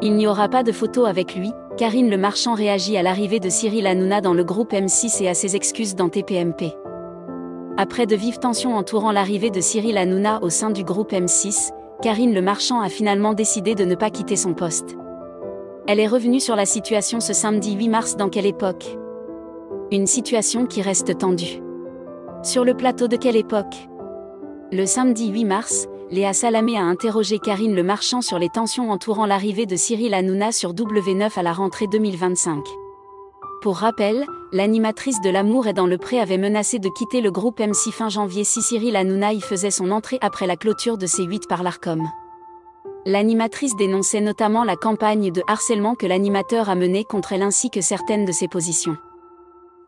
Il n'y aura pas de photo avec lui. Karine Le Marchand réagit à l'arrivée de Cyril Hanouna dans le groupe M6 et à ses excuses dans TPMP. Après de vives tensions entourant l'arrivée de Cyril Hanouna au sein du groupe M6, Karine Le Marchand a finalement décidé de ne pas quitter son poste. Elle est revenue sur la situation ce samedi 8 mars. Dans quelle époque? Une situation qui reste tendue. Sur le plateau de quelle époque? Le samedi 8 mars, Léa Salamé a interrogé Karine Le Marchand sur les tensions entourant l'arrivée de Cyril Hanouna sur W9 à la rentrée 2025. Pour rappel, l'animatrice de L'amour est dans le pré avait menacé de quitter le groupe M6 fin janvier si Cyril Hanouna y faisait son entrée après la clôture de C8 par l'Arcom. L'animatrice dénonçait notamment la campagne de harcèlement que l'animateur a menée contre elle ainsi que certaines de ses positions.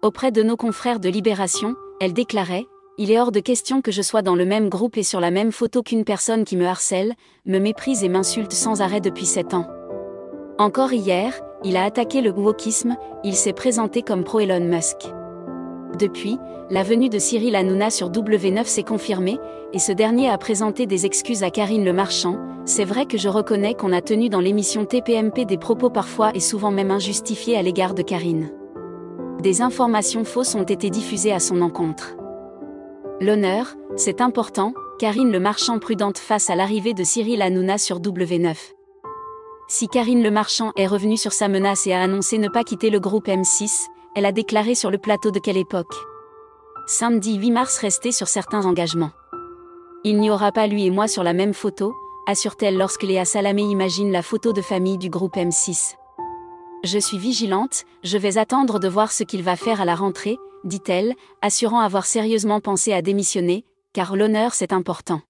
Auprès de nos confrères de Libération, elle déclarait « Il est hors de question que je sois dans le même groupe et sur la même photo qu'une personne qui me harcèle, me méprise et m'insulte sans arrêt depuis 7 ans. » Encore hier, il a attaqué le wokisme, il s'est présenté comme pro-Elon Musk. Depuis, la venue de Cyril Hanouna sur W9 s'est confirmée, et ce dernier a présenté des excuses à Karine Le Marchand. C'est vrai que je reconnais qu'on a tenu dans l'émission TPMP des propos parfois et souvent même injustifiés à l'égard de Karine. Des informations fausses ont été diffusées à son encontre. L'honneur, c'est important, Karine Le Marchand prudente face à l'arrivée de Cyril Hanouna sur W9. Si Karine Le Marchand est revenue sur sa menace et a annoncé ne pas quitter le groupe M6, elle a déclaré sur le plateau de quelle époque? Samedi 8 mars resté sur certains engagements. Il n'y aura pas lui et moi sur la même photo, assure-t-elle lorsque Léa Salamé imagine la photo de famille du groupe M6. Je suis vigilante, je vais attendre de voir ce qu'il va faire à la rentrée, dit-elle, assurant avoir sérieusement pensé à démissionner, car l'honneur c'est important.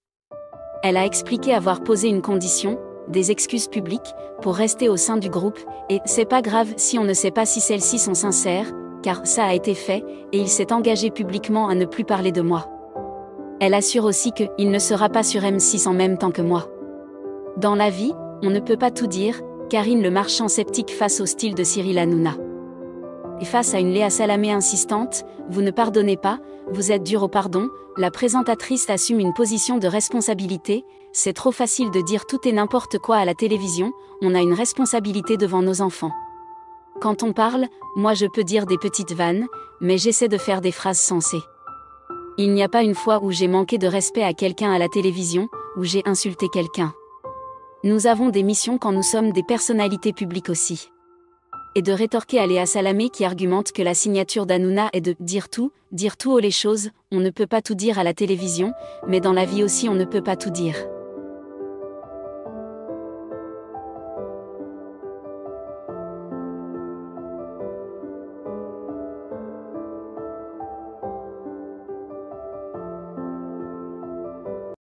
Elle a expliqué avoir posé une condition, des excuses publiques, pour rester au sein du groupe, et c'est pas grave si on ne sait pas si celles-ci sont sincères, car ça a été fait, et il s'est engagé publiquement à ne plus parler de moi. Elle assure aussi qu'il ne sera pas sur M6 en même temps que moi. Dans la vie, on ne peut pas tout dire, Karine Le Marchand sceptique face au style de Cyril Hanouna. Et face à une Léa Salamé insistante, vous ne pardonnez pas, vous êtes dur au pardon, la présentatrice assume une position de responsabilité, c'est trop facile de dire tout et n'importe quoi à la télévision, on a une responsabilité devant nos enfants. Quand on parle, moi je peux dire des petites vannes, mais j'essaie de faire des phrases sensées. Il n'y a pas une fois où j'ai manqué de respect à quelqu'un à la télévision, où j'ai insulté quelqu'un. Nous avons des missions quand nous sommes des personnalités publiques aussi. Et de rétorquer à Léa Salamé qui argumente que la signature d'Hanouna est de dire tout haut les choses, on ne peut pas tout dire à la télévision, mais dans la vie aussi on ne peut pas tout dire.